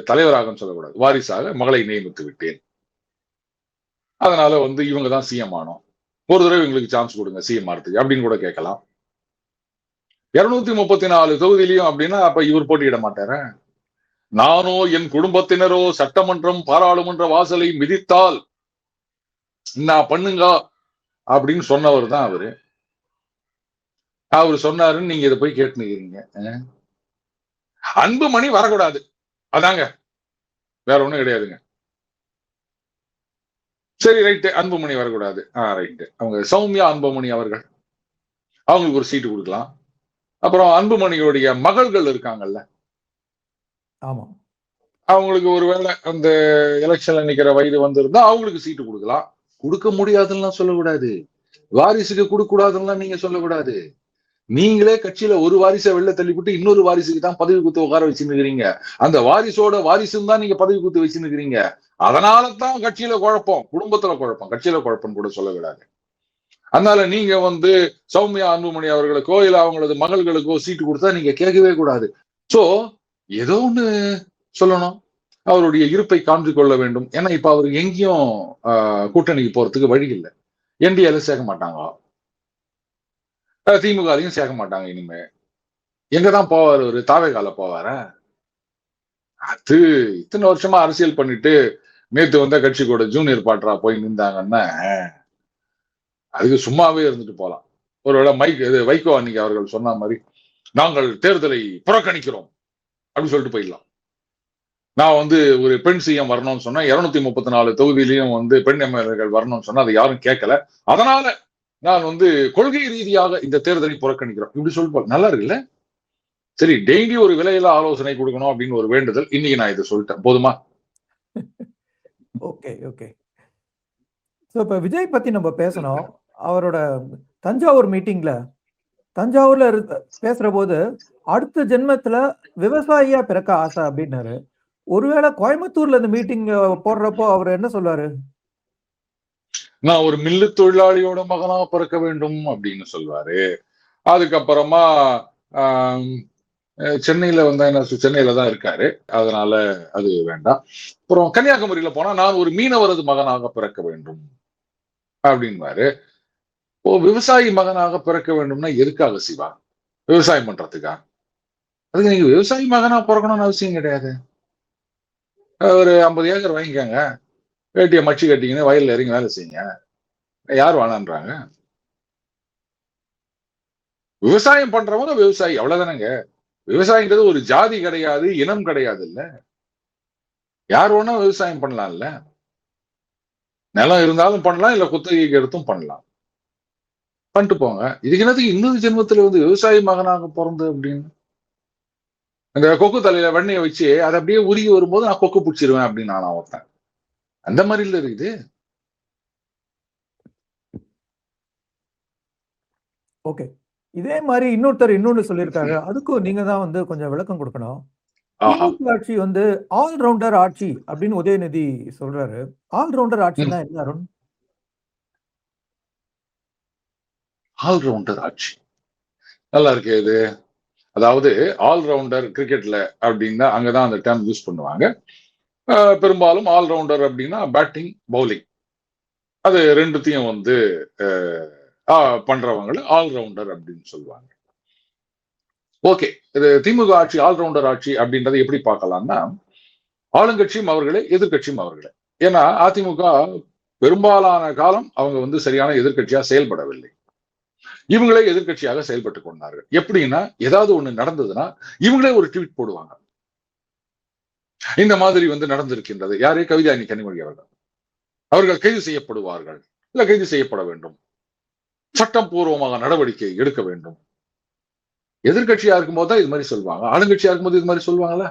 தலைவராக சொல்லக்கூடாது, வாரிசாக மகளை நியமித்து விட்டேன். அதனால இவங்க தான் சிஎம் ஆனோம், ஒரு தடவை இவங்களுக்கு சான்ஸ் கொடுங்க சிஎம் ஆறதுக்கு அப்படின்னு கூட கேட்கலாம். 234 தொகுதியிலையும் அப்படின்னா அப்ப இவர் போட்டியிட மாட்டாரு. நானோ என் குடும்பத்தினரோ சட்டமன்றம் பாராளுமன்ற வாசலை மிதித்தால் நான் பண்ணுங்க அப்படின்னு சொன்னவர் தான் அவரு. அவர் சொன்னாருன்னு நீங்க இதை போய் கேட்டுக்கிறீங்க. அன்புமணி வரக்கூடாது, அதாங்க, வேற ஒண்ணும் கிடையாதுங்க. சரி ரைட்டு, அன்புமணி வரக்கூடாது. ரைட்டு, அவங்க சௌமியா அன்புமணி அவர்கள், அவங்களுக்கு ஒரு சீட்டு கொடுக்கலாம். அப்புறம் அன்புமணியுடைய மகள்கள் இருக்காங்கல்ல, ஆமா, அவங்களுக்கு ஒருவேளை அந்த எலெக்ஷன்ல நிக்கிற வயது வந்திருந்தா அவங்களுக்கு சீட்டு கொடுக்கலாம். கொடுக்க முடியாதுன்னு சொல்லக்கூடாது, வாரிசுக்கு கொடுக்க கூடாதுன்னு நீங்க சொல்லக்கூடாது. நீங்களே கட்சியில ஒரு வாரிசை வெளில தள்ளிவிட்டு இன்னொரு வாரிசுக்கு தான் பதவி குத்து உட்கார வச்சுருக்கிறீங்க. அந்த வாரிசோட வாரிசுன்னு தான் நீங்க பதவி குத்து வச்சுருக்கிறீங்க. அதனாலதான் கட்சியில குழப்பம், குடும்பத்துல குழப்பம், கட்சியில குழப்பம் கூட சொல்லக்கூடாது. அதனால நீங்க சௌமியா அன்புமணி அவர்களுக்கோ இல்ல அவங்களது மகள்களுக்கோ சீட்டு கொடுத்தா நீங்க கேட்கவே கூடாது. சோ ஏதோ ஒண்ணு சொல்லணும், அவருடைய இருப்பை காண்பித்து கொள்ள வேண்டும். ஏன்னா இப்ப அவரு எங்கேயும் கூட்டணிக்கு போறதுக்கு வழி இல்லை. என்டிஏல சேர்க்க மாட்டாங்க, திமுகலையும் சேர்க்க மாட்டாங்க. இனிமே எங்கதான் போவார்? ஒரு தாவேகால போவார? அது இத்தனை வருஷமா அரசியல் பண்ணிட்டு நேத்து கட்சி கூட ஜூனியர் பாட்டரா போய் நின்றாங்கன்னா அதுக்கு சும்மாவே இருந்துட்டு போலாம். ஒருவேளை வைகோ அன்னைக்கு அவர்கள் சொன்ன மாதிரி நாங்கள் தேர்தலை புறக்கணிக்கிறோம் அப்படின்னு சொல்லிட்டு போயிடலாம். நான் ஒரு பெண் சிஎம் வரணும்னு சொன்னா 234 தொகுதியிலையும் பெண் எம்எல்ஏக்கள் வரணும்னு சொன்னா அதை யாரும் கேட்கல. அதனால நான் கொள்கை ரீதியாக இந்த தேர்தலை புறக்கணிக்கிறோம் இப்படி சொல்லிட்டு நல்லா இருக்குல்ல. சரி, டெய்லி ஒரு விலையில ஆலோசனை கொடுக்கணும் அப்படின்னு ஒரு வேண்டுதல். இன்னைக்கு நான் இதை சொல்லிட்டேன், போதுமா? Okay okay. இப்ப விஜய் பத்தி நம்ம பேசணும். அவரோட தஞ்சாவூர் மீட்டிங்ல தஞ்சாவூர்ல பேசுற போது அடுத்த ஜென்மத்துல விவசாயியா பிறக்க ஆசை அப்படின்னாரு. ஒருவேளை கோயம்புத்தூர்ல இந்த மீட்டிங் போடுறப்போ அவர் என்ன சொல்லுவாரு? நான் ஒரு மில்லு தொழிலாளியோட மகனா பிறக்க வேண்டும் அப்படின்னு சொல்வாரு. அதுக்கப்புறமா சென்னையில வந்தா என்ன, சென்னையில தான் இருக்காரு, அதனால அது வேண்டாம். அப்புறம் கன்னியாகுமரியில போனா நான் ஒரு மீனவரது மகனாக பிறக்க வேண்டும் அப்படின்வாரு. விவசாயி மகனாக பிறக்க வேண்டும்னா எதுக்காக சிவா? விவசாயம் பண்றதுக்கா? அதுக்கு நீங்க விவசாயி மகனா பிறக்கணும்னு அவசியம் கிடையாது. ஒரு 50 ஏக்கர் வாங்கிக்கோங்க, வேட்டியை மச்சு கட்டிங்கன்னு வயல்ல இறங்கி வேலை செய்யுங்க. யார் வேணான்றாங்க? விவசாயம் பண்றவங்க விவசாயி, அவ்வளவுதானங்க. விவசாயிங்கிறது ஒரு ஜாதி கிடையாது, இனம் கிடையாது. இல்ல, யார் வேணா விவசாயம் பண்ணலாம்ல. நிலம் இருந்தாலும் பண்ணலாம், இல்ல குத்தகைக்கு எடுத்தும் பண்ணலாம். பண்ணிட்டு போங்க. இதுக்கு என்னதுக்கு இன்னொரு ஜென்மத்துல வந்து விவசாயி மகனாக பிறந்து அப்படின்னு? அந்த கொக்கு தலையில வெண்ணையை வச்சு அதை அப்படியே உருகி வரும்போது நான் கொக்கு பிடிச்சிருவேன் அப்படின்னு நான் ஒருத்தன். அந்த மாதிரி இல்ல இருக்குது. ஓகே. இதே மாதிரி இன்னொருத்தர் இன்னொன்னு சொல்லியிருக்காரு. அதுக்கும் நீங்க தான் வந்து கொஞ்சம் விளக்கம் கொடுக்கணும். திமுக ஆட்சி வந்து ஆல்ரவுண்டர் ஆட்சி அப்படின்னு உதயநிதி சொல்றாரு. ஆல்ரவுண்டர் ஆட்சினா என்ன அருண்? ஆல்ரவுண்டர் ஆட்சி நல்லா இருக்கு. இது அதாவது ஆல்ரவுண்டர் கிரிக்கெட்ல அப்படின்னா அங்கதான் அந்த டேர்ம் யூஸ் பண்ணுவாங்க. பெரும்பாலும் ஆல்ரவுண்டர் அப்படின்னா பேட்டிங், பவுலிங், அது ரெண்டுத்தையும் வந்து பண்றவங்களை ஆல்ரவுண்டர் அப்படின்னு சொல்லுவாங்க. ஓகே, இது திமுக ஆட்சி ஆல்ரவுண்டர் ஆட்சி அப்படின்றத எப்படி பார்க்கலாம்னா, ஆளுங்கட்சியும் அவர்களே, எதிர்கட்சியும் அவர்களே. ஏன்னா அதிமுக பெரும்பாலான காலம் அவங்க வந்து சரியான எதிர்கட்சியா செயல்படவில்லை. இவங்களே எதிர்கட்சியாக செயல்பட்டு கொண்டார்கள். எப்படின்னா, ஏதாவது ஒண்ணு நடந்ததுன்னா இவங்களே ஒரு ட்வீட் போடுவாங்க. இந்த மாதிரி வந்து நடந்திருக்கின்றது. யாரே கவிதாயினி கனிமொழி அவர்கள் கைது செய்யப்படுவார்கள், இல்ல கைது செய்யப்பட வேண்டும், சட்டம் பூர்வமாக நடவடிக்கை எடுக்க வேண்டும். எதிர்கட்சியா இருக்கும்போது தான் இது மாதிரி சொல்லுவாங்க. ஆளுங்கட்சியா இருக்கும்போது இது மாதிரி சொல்லுவாங்களா?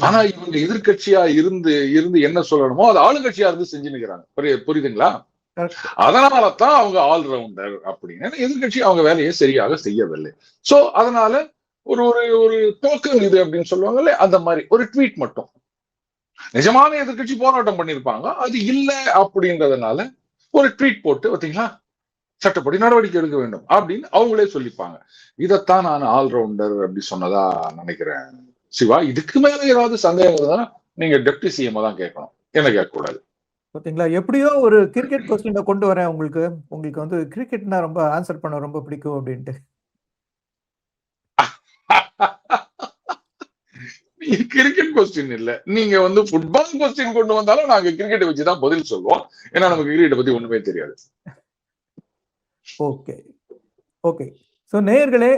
ஆனா இவங்க எதிர்கட்சியா இருந்து இருந்து என்ன சொல்லணுமோ அது ஆளுங்கட்சியா இருந்து செஞ்சு நிக்கிறாங்க. புரியுதுங்களா? அதனாலதான் அவங்க ஆல்ரவுண்டர் அப்படின்னு. எதிர்கட்சி அவங்க வேலையை சரியாக செய்யவில்லை. சோ அதனால ஒரு ஒரு ஒரு டோக்கன் இது அப்படின்னு சொல்லுவாங்கல்ல, அந்த மாதிரி ஒரு ட்வீட் மட்டும். நிஜமான எதிர்கட்சி போராட்டம் பண்ணிருப்பாங்க, அது இல்ல அப்படின்றதுனால ஒரு ட்வீட் போட்டு பார்த்தீங்களா சட்டப்படி நடவடிக்கை எடுக்க வேண்டும் அப்படின்னு அவங்களே சொல்லிப்பாங்க. இதைத்தான் நான் ஆல்ரவுண்டர் அப்படி சொன்னதா நினைக்கிறேன். சிவா, இதுக்கு மேல ஏதாவது சந்தேகம் இருந்தா நீங்க டெப்டி சிஎம் தான் கேட்கணும், என்ன கேட்கக்கூடாது. பாத்தீங்களா, எப்படியோ ஒரு கிரிக்கெட் கொஸ்டினை கொண்டு வரேன் உங்களுக்கு. உங்களுக்கு வந்து கிரிக்கெட்னா ரொம்ப ஆன்சர் பண்ண ரொம்ப பிடிக்கும் அப்படின்ட்டு. கிரிக்கெட் கொஸ்டின் இல்ல, நீங்க வந்து ஃபுட்பால் கொஸ்டின் கொண்டு வந்தாலும் நாங்க கிரிக்கெட்டை வச்சுதான் பதில் சொல்லுவோம். ஏன்னா நமக்கு கிரிக்கெட்டை பத்தி ஒண்ணுமே தெரியாது. Okay okay. ஸோ நேயர்களே,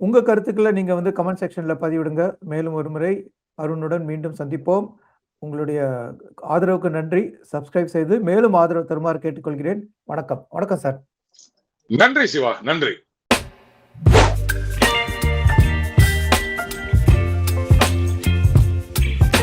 உங்க கருத்துக்களை நீங்க வந்து கமெண்ட் செக்ஷன்ல பதிவிடுங்க. மேலும் ஒரு முறை அருணுடன் மீண்டும் சந்திப்போம். உங்களுடைய ஆதரவுக்கு நன்றி. சப்ஸ்கிரைப் செய்து மேலும் ஆதரவு தருமாறு கேட்டுக்கொள்கிறேன். வணக்கம். வணக்கம் சார். நன்றி சிவா, நன்றி.